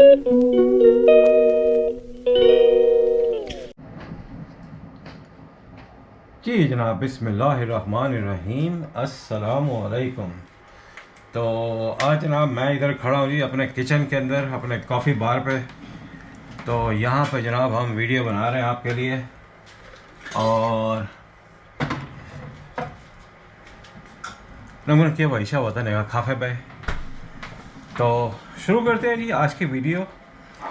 जी जनाब, बिस्मिल्लाहिर्रहमानिर्रहीम, अस्सलामुअलैकुम। तो आज जनाब मैं इधर खड़ा हूँ जी अपने किचन के अंदर, अपने कॉफ़ी बार पे। तो यहाँ पे जनाब हम वीडियो बना रहे हैं आपके लिए, और नमून के वैशा होता नहीं खाफे पे। तो शुरू करते हैं जी आज की वीडियो।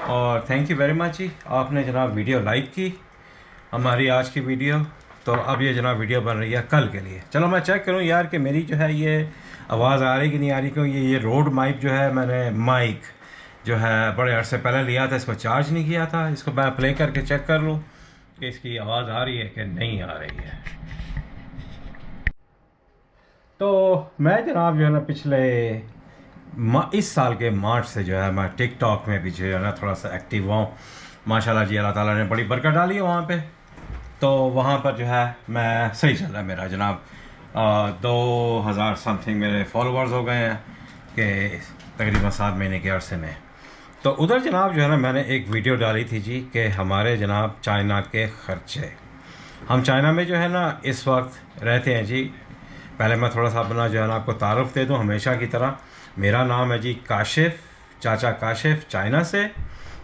और थैंक यू वेरी मच जी, आपने जनाब वीडियो लाइक की हमारी आज की वीडियो। तो अब ये जनाब वीडियो बन रही है कल के लिए। चलो मैं चेक करूं यार कि मेरी जो है ये आवाज़ आ रही कि नहीं आ रही, क्योंकि ये रोड माइक जो है, मैंने माइक जो है बड़े अरसे पहले लिया था, इसको चार्ज नहीं किया था। इसको मैं प्ले करके चेक कर लूँ कि इसकी आवाज़ आ रही है कि नहीं आ रही है। तो मैं जनाब जो है ना पिछले इस साल के मार्च से जो है मैं टिकटॉक में भी जो है ना थोड़ा सा एक्टिव हुआ हूँ। माशाल्लाह जी, अल्लाह ताला ने बड़ी बरकत डाली है वहाँ पे। तो वहाँ पर जो है मैं सही चल रहा है मेरा जनाब। 2000 समथिंग मेरे फॉलोअर्स हो गए हैं कि तकरीबन 7 महीने के अरसे में। तो उधर जनाब जो है ना मैंने एक वीडियो डाली थी जी कि हमारे जनाब चाइना के ख़र्चे। हम चाइना में जो है ना इस वक्त रहते हैं जी। पहले मैं थोड़ा सा अपना जो है ना आपको तारुफ दे दूँ हमेशा की तरह। मेरा नाम है जी काशिफ, चाचा काशिफ, चाइना से।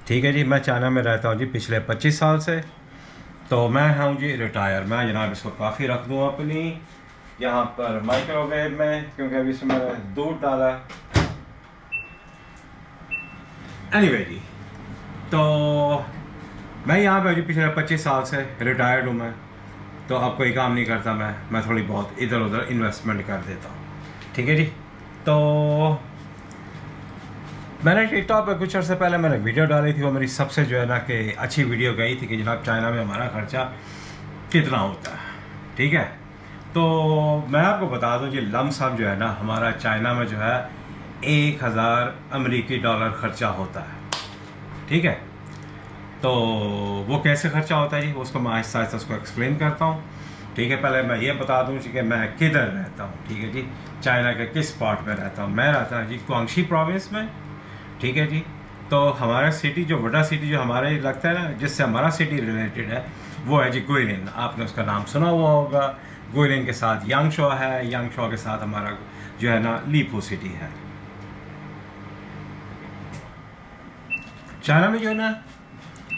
ठीक है जी, मैं चाइना में रहता हूँ जी पिछले 25 साल से। तो मैं हूँ जी रिटायर। मैं जनाब इसको काफ़ी रख दूँ अपनी यहाँ पर माइक्रोवेव में, क्योंकि अभी इसमें मैंने दूध डाला। एनीवे जी, तो मैं यहाँ पे जी पिछले 25 साल से रिटायर्ड हूँ मैं। तो अब कोई काम नहीं करता मैं थोड़ी बहुत इधर उधर इन्वेस्टमेंट कर देता हूँ। ठीक है जी। तो मैंने टिकटॉक पे कुछ अर्से पहले मैंने वीडियो डाली थी, वो मेरी सबसे जो है ना कि अच्छी वीडियो गई थी कि जनाब चाइना में हमारा खर्चा कितना होता है। ठीक है, तो मैं आपको बता दूं जी लमसम जो है ना हमारा चाइना में जो है 1000 अमेरिकी डॉलर खर्चा होता है। ठीक है, तो वो कैसे खर्चा होता है जी, उसको मैं आहिस्ता आहिस्ता उसको एक्सप्लेन करता हूँ। ठीक है, पहले मैं ये बता दूँ कि मैं किधर रहता हूँ। ठीक है जी, चाइना के किस पार्ट में रहता हूँ। मैं रहता हूँ जी गुआंगशी प्रोविंस में। ठीक है जी, तो हमारा सिटी जो बड़ा सिटी जो हमारे लगता है ना जिससे हमारा सिटी रिलेटेड है वो है जी गुइलिन। आपने उसका नाम सुना हुआ होगा। गुइलिन के साथ यांगशो है, यांगशो के साथ हमारा जो है ना लीपू सिटी है। चाइना में जो है ना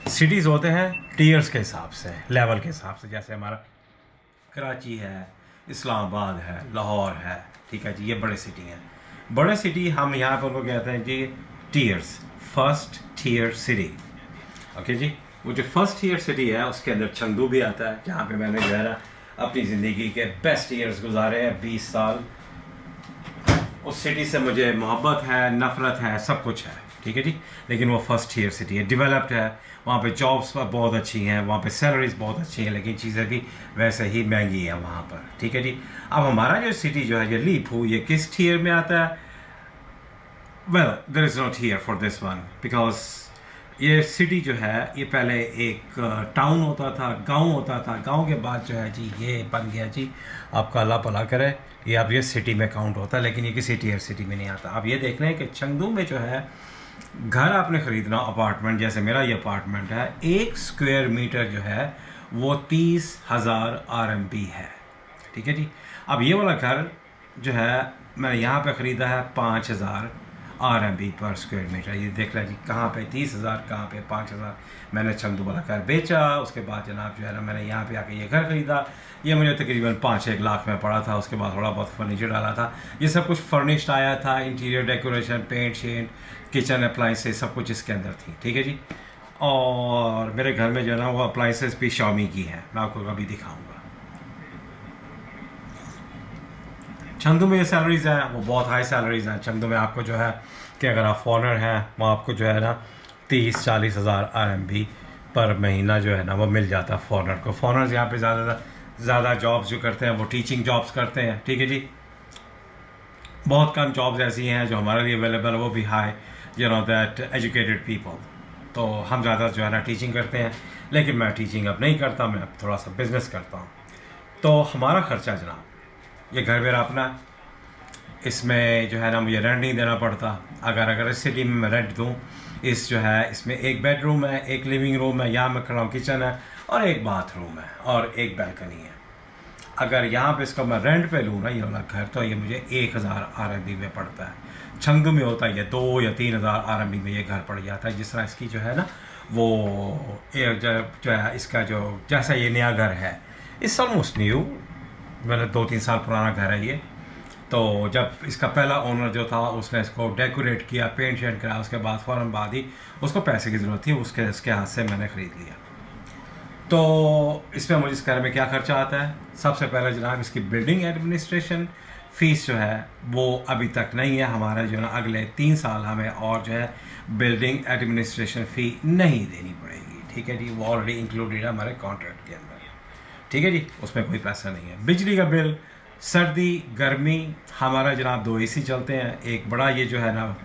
सिटीज़ होते हैं टीयर्स के हिसाब से, लेवल के हिसाब से। जैसे हमारा कराची है, इस्लामाबाद है, लाहौर है। ठीक है जी, ये बड़े सिटी हैं। बड़े सिटी हम यहाँ पर उनको कहते हैं जी tiers, first tier city. Okay जी, वो जो फर्स्ट टीयर सिटी है उसके अंदर चंगदू भी आता है, जहाँ पे मैंने जो है ना अपनी ज़िंदगी के बेस्ट ईयर्स गुजारे हैं, 20 साल। उस सिटी से मुझे मोहब्बत है, नफ़रत है, सब कुछ है। ठीक है जी, लेकिन वो फर्स्ट ईयर सिटी है, डेवलप्ड है। वहाँ पे जॉब्स बहुत अच्छी हैं, वहाँ पे सैलरीज बहुत अच्छी हैं, लेकिन चीज़ें भी वैसे ही महंगी हैं वहाँ पर। ठीक है जी, अब हमारा जो सिटी जो है ये लीपू, ये किस टीयर में आता है? Well there is not here for this one, because ये सिटी जो है ये पहले एक टाउन होता था, गांव होता था। गांव के बाद जो है जी ये बन गया जी, आपका अल्लाह भला करे, ये अब ये सिटी में काउंट होता है, लेकिन ये किसी टीयर सिटी में नहीं आता। अब ये देख रहे हैं कि चंगदू में जो है घर आपने ख़रीदना, अपार्टमेंट, जैसे मेरा ये अपार्टमेंट है, 1 स्क्वायर मीटर जो है वो 30,000 RMB है। ठीक है जी, अब ये वाला घर जो है मैंने यहाँ पे ख़रीदा है 5,000 RMB पर स्क्वायर मीटर। ये देख रहे जी कहाँ पे 30,000, कहाँ पे 5,000। मैंने चंदू वाला घर बेचा, उसके बाद जनाब जो है ना मैंने यहाँ पे आके ये घर ख़रीदा। ये मुझे तकरीबन 5-1 लाख में पड़ा था। उसके बाद थोड़ा बहुत फर्नीचर डाला था, ये सब कुछ फर्निश्ड आया था, इंटीरियर डेकोरेशन, पेंट शेंट, किचन अप्लाइंसेस सब कुछ इसके अंदर थी। ठीक है जी, और मेरे घर में जो है ना वो अप्लाइंसेस भी शाओमी की हैं, मैं आपको कभी दिखाऊँगा। चंदू में ये सैलरीज़ हैं वो बहुत हाई सैलरीज़ हैं। चंदू में आपको जो है कि अगर आप फॉरनर हैं वो आपको जो है ना 30-40 हज़ार RMB पर महीना जो है ना वो मिल जाता है फॉरनर को। फॉरनर्स यहाँ पे ज़्यादा जॉब्स जो करते हैं वो टीचिंग जॉब्स करते हैं। ठीक है जी, बहुत कम जॉब्स ऐसी हैं जो हमारे लिए अवेलेबल है, वो भी high you know that educated people. तो हम ज़्यादा जो है ना टीचिंग करते हैं, लेकिन मैं टीचिंग अब नहीं करता, मैं अब थोड़ा सा बिज़नेस करता हूँ। तो हमारा ख़र्चा जनाब, ये घर मेरा अपना इसमें जो है ना मुझे रेंट नहीं देना पड़ता। अगर इस सिटी में मैं रेंट दूँ, इस जो है इसमें एक बेडरूम है, एक लिविंग रूम है, यहाँ मैं खड़ा हूँ, किचन है और एक बाथरूम है और एक बैल्कनी है। अगर यहाँ पे इसका मैं रेंट पे लूँ ना ये वाला घर, तो ये मुझे 1000 RMB में पड़ता है। छंगू में होता है ये 2 या 3000 RMB में ये घर पड़ जाता है। जिस तरह इसकी जो है ना वो जो है इसका जो जैसा ये नया घर है, इट्स ऑलमोस्ट न्यू, मैंने 2-3 साल पुराना घर है ये। तो जब इसका पहला ओनर जो था उसने इसको डेकोरेट किया, पेंट शेंट कराया, उसके बाद फ़ौरन बाद ही उसको पैसे की ज़रूरत थी, उसके हाथ से मैंने ख़रीद लिया। तो इसमें मुझे इस घर में क्या खर्चा आता है? सबसे पहले जनाब इसकी बिल्डिंग एडमिनिस्ट्रेशन फ़ीस जो है वो अभी तक नहीं है हमारा, जो ना अगले 3 साल हमें और जो है बिल्डिंग एडमिनिस्ट्रेशन फ़ी नहीं देनी पड़ेगी। ठीक है जी, वो ऑलरेडी इंक्लूडेड है हमारे कॉन्ट्रैक्ट के अंदर। ठीक है जी, उसमें कोई पैसा नहीं है। बिजली का बिल, सर्दी गर्मी, हमारा जनाब 2 AC चलते हैं। एक बड़ा ये जो है ना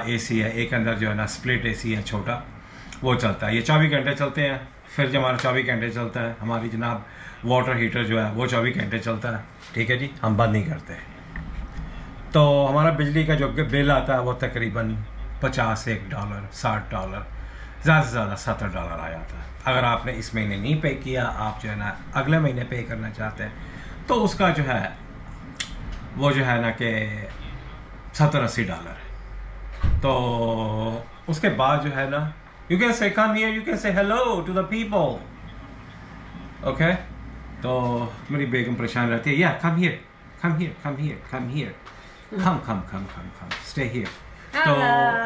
AC है, एक अंदर जो है ना स्प्लिट AC है छोटा, वो चलता है। ये 24 घंटे चलते हैं। फिर जो हमारा 24 घंटे चलता है हमारी जनाब वाटर हीटर जो है वो 24 घंटे चलता है। ठीक है जी, हम बंद नहीं करते। तो हमारा बिजली का जो बिल आता है वो तकरीबन $51, $60, ज़्यादा से ज़्यादा $70 आ जाता है। अगर आपने इस महीने नहीं पे किया, आप जो है ना अगले महीने पे करना चाहते हैं, तो उसका जो है वो जो है ना कि $70-80 है। तो उसके बाद जो है ना you can say come here, you can say hello to the people, okay. तो मेरी बेगम परेशान रहती है, या come here, come here, come here, come here, come stay here. तो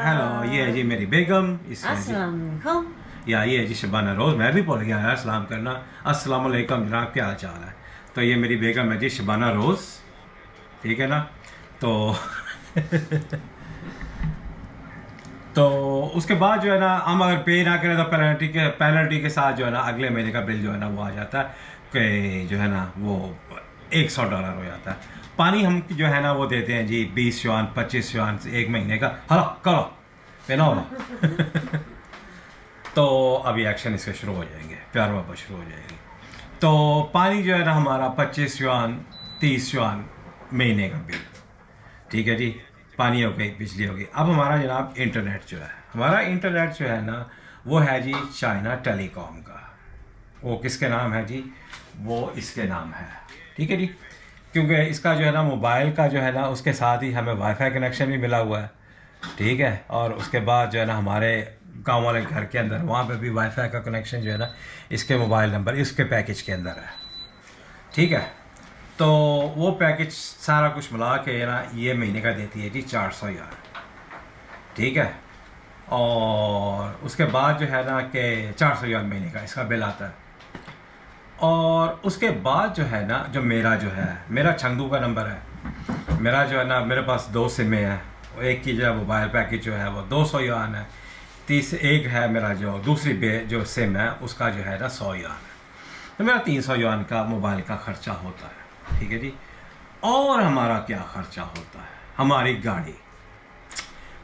हेलो, ये है जी मेरी बेगम। अस्सलाम वालेकुम। या ये है जी शबाना रोज़। मैं भी भूल गया यार सलाम करना। अस्सलाम वालेकुम जनाब, क्या हाल चाल है? तो ये मेरी बेगम है जी शबाना रोज़, ठीक है ना। तो तो उसके बाद जो है ना हम अगर पे ना करें तो पेनल्टी के साथ जो है ना अगले महीने का बिल जो है ना वो आ जाता है कि जो है ना वो $100 हो जाता है। पानी हम जो है ना वो देते हैं जी 20 युआन 25 युआन एक महीने का। हलो करो पेना हो। तो अभी एक्शन इसके शुरू हो जाएंगे, प्यार मोहब्बत शुरू हो जाएगी। तो पानी जो है ना हमारा 25 युआन 30 युआन महीने का बिल। ठीक है जी, पानी हो गई, बिजली हो गई। अब हमारा जनाब इंटरनेट जो है, हमारा इंटरनेट जो है ना वो है जी चाइना टेलीकॉम का। वो किसके नाम है जी? वो इसके नाम है। ठीक है जी, क्योंकि इसका जो है ना मोबाइल का जो है ना उसके साथ ही हमें वाईफाई कनेक्शन भी मिला हुआ है। ठीक है, और उसके बाद जो है ना हमारे गांव वाले घर के अंदर वहाँ पे भी वाईफाई का कनेक्शन जो है ना इसके मोबाइल नंबर इसके पैकेज के अंदर है। ठीक है, तो वो पैकेज सारा कुछ मिला के ना ये महीने का देती है जी 400 यार। ठीक है, और उसके बाद जो है ना कि 400 यार महीने का इसका बिल आता है। और उसके बाद जो है ना जो मेरा चंदू का नंबर है, मेरा जो है ना मेरे पास 2 सिमें हैं। एक की जो है मोबाइल पैकेज जो है वो 200 यान है, एक है मेरा जो दूसरी जो सिम है उसका जो है ना 100 यान है। तो मेरा 300 यान का मोबाइल का ख़र्चा होता है। ठीक है जी, और हमारा क्या ख़र्चा होता है? हमारी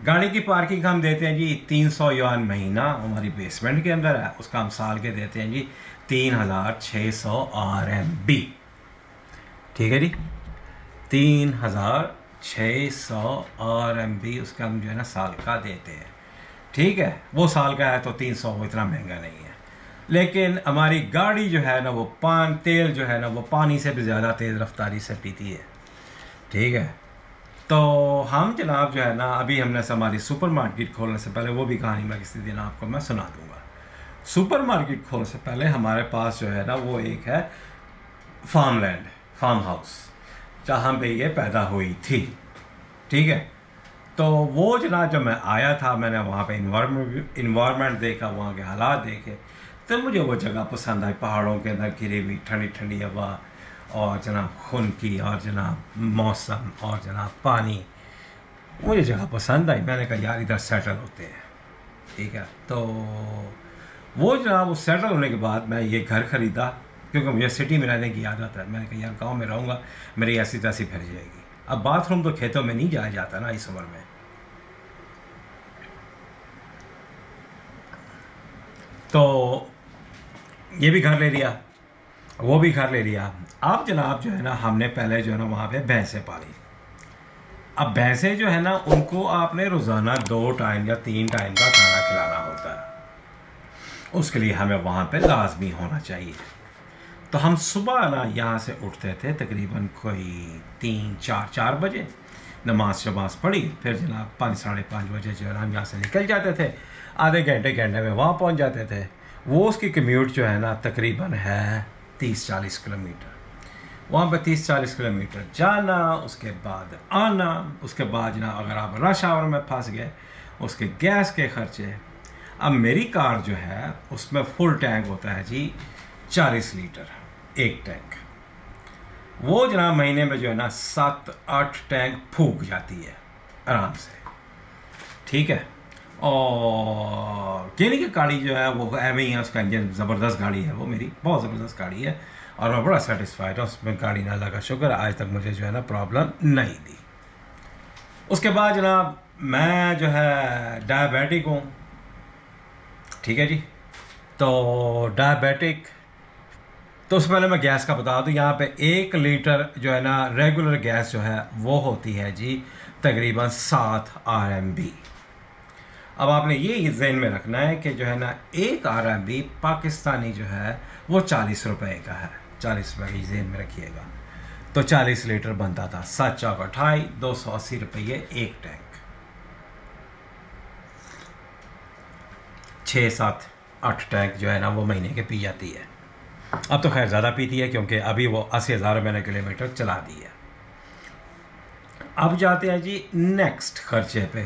गाड़ी की पार्किंग हम देते हैं जी 300 यान महीना, हमारी बेसमेंट के अंदर है। उसका हम साल के देते हैं जी 3600 RMB। ठीक है जी, 3600 RMB उसका हम जो है ना साल का देते हैं। ठीक है, वो साल का है तो 300 वो इतना महंगा नहीं है। लेकिन हमारी गाड़ी जो है ना वो तेल जो है ना वो पानी से भी ज़्यादा तेज़ रफ्तारी से पीती है। ठीक है, तो हम जनाब जो है ना अभी हमने हमारी सुपर मार्केट खोलने से पहले, वो भी कहानी मैं किसी दिन आपको मैं सुना दूँगा। सुपर मार्केट खोलने से पहले हमारे पास जो है ना वो एक है फार्म हाउस, जहाँ पे ये पैदा हुई थी। ठीक है, तो वो जनाब जब मैं आया था मैंने वहाँ पे इन्वायरमेंट देखा, वहाँ के हालात देखे, तो मुझे वो जगह पसंद आई। पहाड़ों के अंदर घिरी हुई ठंडी ठंडी हवा और जनाब खून की और जनाब मौसम और जनाब पानी, मुझे जगह पसंद आई। मैंने कहा यार इधर सेटल होते हैं। ठीक है, तो वो जनाब वो सेटल होने के बाद मैं ये घर ख़रीदा, क्योंकि मुझे सिटी में रहने की आदत है। मैंने कहा यार गांव में रहूँगा मेरी ऐसी तैसी फिर जाएगी। अब बाथरूम तो खेतों में नहीं जाया जाता ना इस उम्र में। तो ये भी घर ले लिया, वो भी घर ले लिया। अब जनाब जो है ना हमने पहले जो है ना वहाँ पे भैंसें पाली। अब भैंसे जो है ना उनको आपने रोज़ाना 2 टाइम या 3 टाइम का खाना खिलाना होता है, उसके लिए हमें वहाँ पे लाजमी होना चाहिए। तो हम सुबह ना यहाँ से उठते थे तकरीबन कोई 3-4 बजे, नमाज शमाज पढ़ी, फिर जनाब 5-5:30 बजे जो है ना हम यहाँ से निकल जाते थे, आधे घंटे में वहाँ पहुँच जाते थे। वो उसकी कम्यूट जो है ना तकरीबन है 30-40 किलोमीटर। वहाँ पे 30-40 किलोमीटर जाना, उसके बाद आना, उसके बाद ना अगर आप रश आवर में फंस गए उसके गैस के खर्चे। अब मेरी कार जो है उसमें फुल टैंक होता है जी 40 लीटर एक टैंक, वो जनाब महीने में जो है ना 7-8 टैंक फूक जाती है आराम से, ठीक है। और कहने की गाड़ी जो है वो एवं ही है, उसका इंजन ज़बरदस्त गाड़ी है, वो मेरी बहुत ज़बरदस्त गाड़ी है और मैं बड़ा सेटिस्फाइड हूँ उसमें, गाड़ी ना लगा शुक्र, आज तक मुझे जो है ना प्रॉब्लम नहीं दी। उसके बाद जनाब मैं जो है डायबिटिक हूँ, ठीक है जी। तो डायबिटिक, तो उससे पहले मैं गैस का बता दूँ, यहाँ पे 1 लीटर जो है ना रेगुलर गैस जो है वो होती है जी तकरीबन 7 RMB। अब आपने ये जहन में रखना है कि जो है ना 1 RMB पाकिस्तानी जो है वो 40 रुपए का है, 40 रुपये की जहन में रखिएगा। तो 40 लीटर बनता था, 7 चौक 28, 280 रुपये एक टैंक, 6-7-8 टैंक जो है ना वो महीने के पी जाती है। अब तो खैर ज़्यादा पीती है क्योंकि अभी वो 80,000 मैंने किलोमीटर चला दी है। अब जाते हैं जी नेक्स्ट खर्चे पे।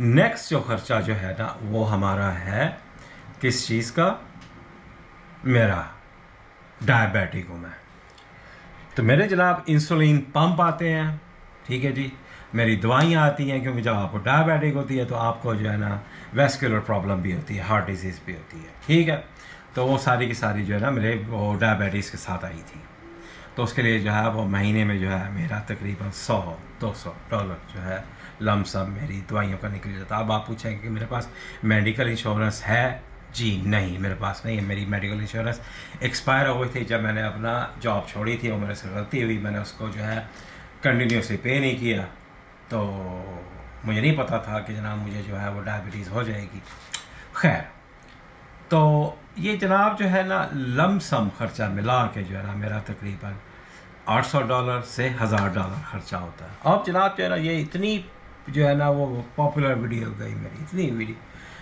नेक्स्ट जो खर्चा जो है ना वो हमारा है किस चीज़ का, मेरा डायबिटिक हूँ मैं, तो मेरे जनाब इंसुलिन पंप आते हैं, ठीक है जी। मेरी दवाइयाँ आती हैं क्योंकि जब आपको डायबिटिक होती है तो आपको जो है ना वेस्कुलर प्रॉब्लम भी होती है, हार्ट डिजीज़ भी होती है, ठीक है। तो वो सारी की सारी जो है ना मेरे वो डायबिटीज़ के साथ आई थी। तो उसके लिए जो है वो महीने में जो है मेरा तकरीबन $100-200 जो है लमसम मेरी दवाइयों का निकल जाता। अब आप पूछेंगे कि मेरे पास मेडिकल इंश्योरेंस है, जी नहीं मेरे पास नहीं है। मेरी मेडिकल इंश्योरेंस एक्सपायर हो गई थी जब मैंने अपना जॉब छोड़ी थी, वो मेरे से गलती हुई, मैंने उसको जो है कंटिन्यूसली पे नहीं किया। तो मुझे नहीं पता था कि जनाब मुझे जो है वो डायबिटीज़ हो जाएगी। खैर, तो ये जनाब जो है ना लमसम खर्चा मिला के जो है ना मेरा तकरीबन $800 से $1000 खर्चा होता है। अब जनाब जो है ना ये इतनी जो है ना वो पॉपुलर वीडियो गई मेरी, इतनी वीडियो,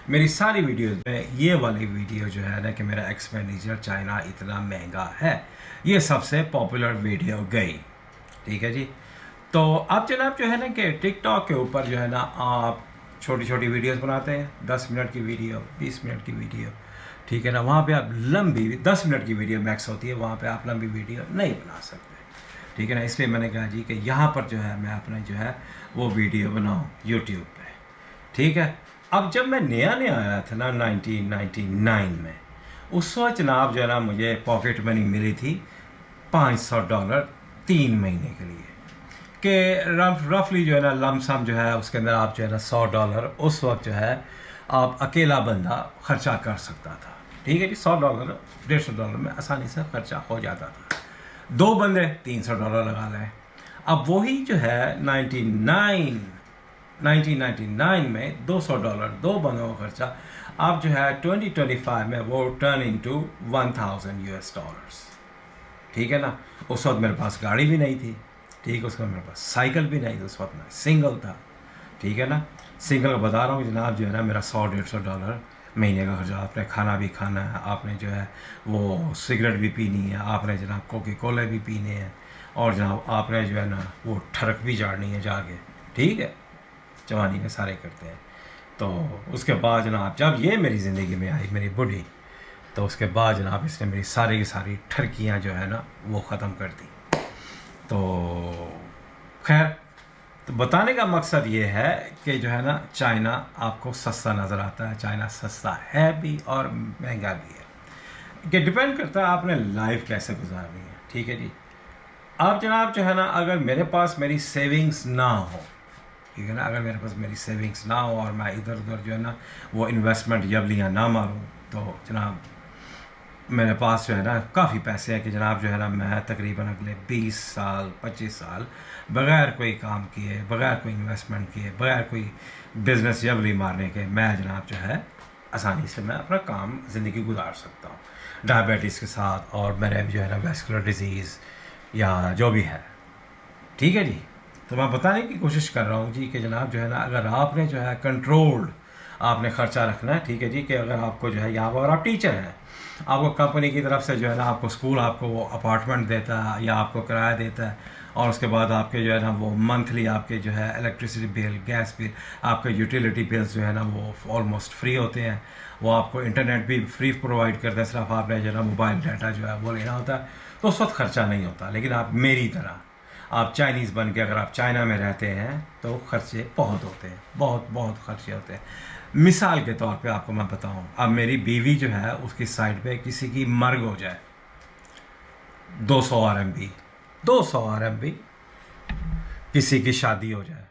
मेरी सारी वीडियोज़ में ये वाली वीडियो जो है ना कि मेरा एक्सपेंडिचर चाइना इतना महंगा है, ये सबसे पॉपुलर वीडियो गई, ठीक है जी। तो अब जनाब जो है ना कि टिकटॉक के ऊपर जो है ना आप छोटी छोटी वीडियोस बनाते हैं, 10 मिनट की वीडियो, 20 मिनट की वीडियो, ठीक है ना। वहाँ पे आप लंबी 10 मिनट की वीडियो मैक्स होती है, वहाँ पे आप लंबी वीडियो नहीं बना सकते, ठीक है ना। इसलिए मैंने कहा जी कि यहाँ पर जो है मैं अपना जो है वो वीडियो बनाऊँ यूट्यूब पे, ठीक है। अब जब मैं नया आया था ना 1999 में, उस वक्त जनाब जो है ना मुझे पॉकेट मनी मिली थी $500 3 महीने के लिए, कि रफली जो है ना लमसम जो है उसके अंदर आप जो है ना $100 उस वक्त जो है आप अकेला बंदा खर्चा कर सकता था, ठीक है जी। $100 $150 में आसानी से खर्चा हो जाता था। 2 बंदे $300 लगा लें। अब वही जो है 1999 में $200 2 बंदों का खर्चा, अब जो है 2025 में वो टर्न इनटू $1000, ठीक है ना। उस वक्त मेरे पास गाड़ी भी नहीं थी, ठीक है, उसका मेरे पास साइकिल भी नहीं थी, उस वक्त मैं सिंगल था, ठीक है ना। सिंगल का बता रहा हूँ जनाब जो है ना मेरा $100-150 महीने का खर्चा। आपने खाना भी खाना है, आपने जो है वो सिगरेट भी पीनी है, आपने जनाब कोके कोले भी पीने हैं, और जनाब आपने जो है ना वो ठरक भी झाड़नी है जाके, ठीक है, जवानी में सारे करते हैं। तो उसके बाद जनाब जब ये मेरी ज़िंदगी में आई मेरी बूढ़ी, तो उसके बाद जनाब इसने मेरी सारी की सारी ठरकियाँ जो है ना वो ख़त्म कर दी। तो खैर, तो बताने का मकसद ये है कि जो है ना चाइना आपको सस्ता नज़र आता है, चाइना सस्ता है भी और महंगा भी है, कि डिपेंड करता है आपने लाइफ कैसे गुजारनी है, ठीक है जी। आप जनाब जो है ना अगर मेरे पास मेरी सेविंग्स ना हो, ठीक है ना, अगर मेरे पास मेरी सेविंग्स ना हो और मैं इधर उधर जो है ना वो इन्वेस्टमेंट जबलियाँ ना मारूँ, तो जनाब मेरे पास जो है ना काफ़ी पैसे हैं कि जनाब जो है ना मैं तकरीबन अगले 20 साल 25 साल बग़ैर कोई काम किए, बग़ैर कोई इन्वेस्टमेंट किए, बग़ैर कोई बिज़नेस जबली मारने के मैं जनाब जो है आसानी से मैं अपना काम ज़िंदगी गुजार सकता हूँ डायबिटीज़ के साथ, और मेरे जो है ना वैस्कुलर डिजीज़ या जो भी है। ठीक है जी। तो मैं बताने की कोशिश कर रहा हूँ जी कि जनाब जो है ना अगर आपने जो है कंट्रोल्ड आपने ख़र्चा रखना है, ठीक है जी, कि अगर आपको जो है यहाँ पर अगर आप टीचर हैं, आपको कंपनी की तरफ से जो है ना आपको स्कूल आपको वो अपार्टमेंट देता है या आपको किराया देता है, और उसके बाद आपके जो है ना वो मंथली आपके जो है इलेक्ट्रिसिटी बिल, गैस बिल, आपके यूटिलिटी बिल्स जो है ना वो ऑलमोस्ट फ्री होते हैं। वो आपको इंटरनेट भी फ्री प्रोवाइड करते हैं, सिर्फ आपने जो है ना मोबाइल डाटा जो है वो लेना होता है, तो उस वक्त ख़र्चा नहीं होता। लेकिन आप मेरी तरह आप चाइनीज़ बन के अगर आप चाइना में रहते हैं तो ख़र्चे बहुत होते हैं, बहुत बहुत ख़र्चे होते हैं। मिसाल के तौर पे आपको मैं बताऊं, अब मेरी बीवी जो है उसकी साइड पे किसी की मर्ग हो जाए, 200 RMB, 200 RMB, किसी की शादी हो जाए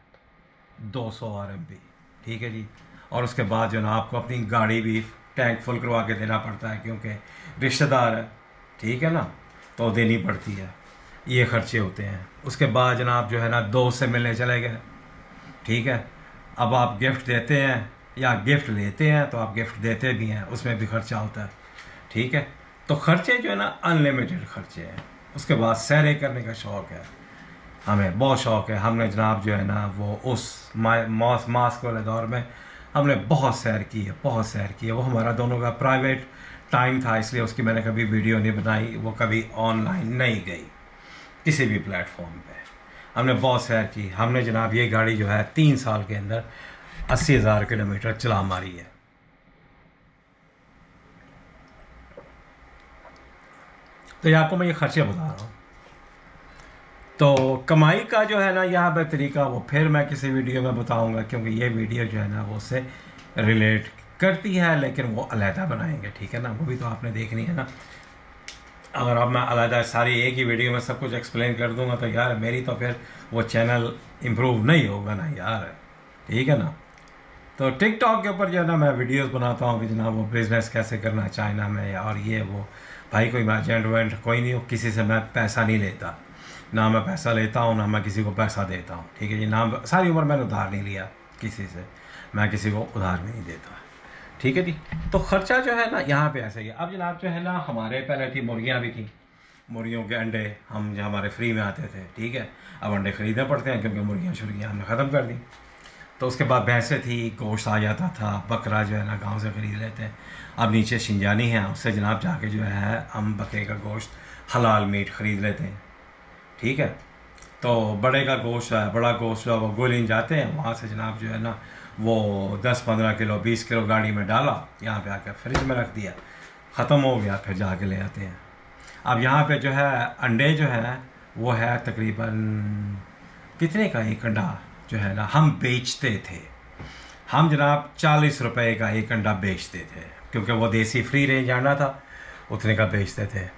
200 RMB, ठीक है जी। और उसके बाद जो ना आपको अपनी गाड़ी भी टैंक फुल करवा के देना पड़ता है क्योंकि रिश्तेदार है, ठीक है ना, तो देनी पड़ती है। ये खर्चे होते हैं। उसके बाद जनाब जो है ना दोस्त से मिलने चले गए, ठीक है, अब आप गिफ्ट देते हैं या गिफ्ट लेते हैं, तो आप गिफ्ट देते भी हैं, उसमें भी खर्चा होता है, ठीक है। तो खर्चे जो है ना अनलिमिटेड खर्चे हैं। उसके बाद सैरे करने का शौक़ है, हमें बहुत शौक़ है। हमने जनाब जो है ना वो उस मास्क वाले दौर में हमने बहुत सैर की है, बहुत सैर की है। वो हमारा दोनों का प्राइवेट टाइम था, इसलिए उसकी मैंने कभी वीडियो नहीं बनाई, वो कभी ऑनलाइन नहीं गई किसी भी प्लेटफॉर्म पे। हमने बहुत सैर की। हमने जनाब ये गाड़ी जो है 3 साल के अंदर 80,000 किलोमीटर चला मारी है। तो ये आपको मैं ये खर्चे बता रहा हूँ। तो कमाई का जो है ना यहाँ पर तरीका वो फिर मैं किसी वीडियो में बताऊँगा, क्योंकि ये वीडियो जो है ना वो उससे रिलेट करती है, लेकिन वो अलहदा बनाएंगे, ठीक है ना, वो भी तो आपने देखनी है ना। अगर अब मैं अलहदा सारी एक ही वीडियो में सब कुछ एक्सप्लेन कर दूंगा तो यार मेरी तो फिर वो चैनल इम्प्रूव नहीं होगा ना यार, ठीक है ना। तो टिकटॉक के ऊपर जो है ना मैं वीडियोस बनाता हूँ कि जनाब वो बिज़नेस कैसे करना है चाइना में, और ये वो भाई कोई मैं एजेंट वेंट कोई नहीं हो, किसी से मैं पैसा नहीं लेता, ना मैं पैसा लेता हूँ ना मैं किसी को पैसा देता हूँ, ठीक है जी। ना सारी उम्र मैंने उधार नहीं लिया किसी से, मैं किसी को उधार भी नहीं देता, ठीक है जी। तो ख़र्चा जो है ना यहाँ पे ऐसे ही है। अब जनाब जो है ना हमारे पहले थी मुर्गियाँ भी थी, मुर्गियों के अंडे हम जो हमारे फ्री में आते थे, ठीक है। अब अंडे ख़रीदने पड़ते हैं क्योंकि मुर्गियाँ शुर्गियाँ हमने ख़त्म कर दी। तो उसके बाद भैंसें थी, गोश्त आ जाता था, बकरा जो है ना गांव से ख़रीद लेते हैं। अब नीचे शिंजानी है, उससे जनाब जाके जो है हम बकरे का गोश्त हलाल मीट ख़रीद लेते हैं, ठीक है। तो बड़े का गोश्त है, बड़ा गोश्त जो है वो गोलिन जाते हैं, वहाँ से जनाब जो है ना वो 10-15 किलो 20 किलो गाड़ी में डाला, यहाँ पे आकर फ्रिज में रख दिया, ख़त्म हो गया, फिर जाके ले आते हैं। अब यहाँ पे जो है अंडे जो है वो है तकरीबन कितने का एक अंडा जो है ना हम बेचते थे, हम जनाब 40 रुपए का एक अंडा बेचते थे, क्योंकि वो देसी फ्री रेंज अंडा था, उतने का बेचते थे।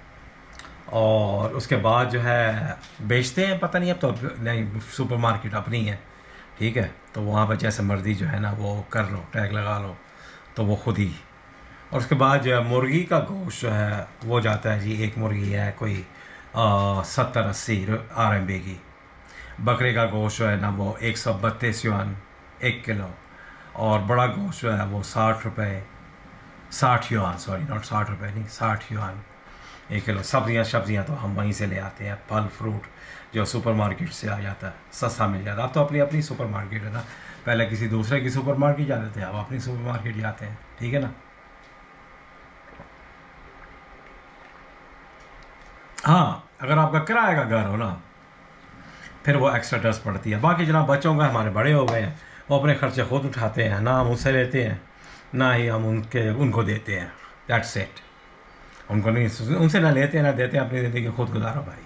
और उसके बाद जो है बेचते हैं, पता नहीं अब तो नहीं, सुपरमार्केट अपनी है, ठीक है। तो वहाँ पर जैसे मर्ज़ी जो है ना वो कर लो, टैग लगा लो, तो वो खुद ही। और उसके बाद जो है मुर्गी का गोश्त जो है वो जाता है जी, एक मुर्गी है कोई 70-80 RMB की। बकरे का गोश्त जो है ना वो 132 युआन 1 किलो, और बड़ा गोश्त जो है वो 60 रुपये 60 युआन, सॉरी नॉट 60 रुपये नहीं, 60 युआन 1 किलो। सब्जियाँ तो हम वहीं से ले आते हैं, फल फ्रूट जो सुपरमार्केट से आ जाता है, सस्ता मिल जाता है। अब तो अपनी अपनी सुपरमार्केट है ना, पहले किसी दूसरे की सुपरमार्केट जाते थे, अब अपनी सुपरमार्केट जाते हैं, ठीक है ना। हाँ, अगर आपका किराए का घर हो ना फिर वो एक्स्ट्रा डस्ट पड़ती है। बाकी जनाब बच्चों का हमारे बड़े हो गए हैं, वो अपने खर्चे खुद उठाते हैं, ना हम उससे लेते हैं ना ही हम उनको देते हैं, दैट्स इट। उनको नहीं, उनसे ना लेते हैं ना देते हैं, अपनी ज़िंदगी खुद गुजारो भाई।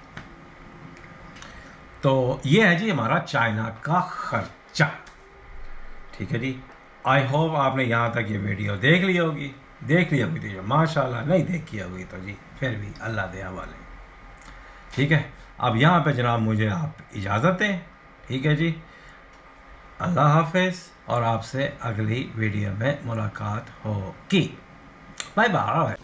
तो ये है जी हमारा चाइना का खर्चा, ठीक है जी। आई होप आपने यहाँ तक ये वीडियो देख ली होगी, देख ली होगी तो माशाल्लाह, नहीं देखी होगी तो जी फिर भी अल्लाह दे हवाले, ठीक है। अब यहाँ पे जनाब मुझे आप इजाज़त दें, ठीक है जी। अल्लाह हाफिज़, और आपसे अगली वीडियो में मुलाकात होगी। Bye bye.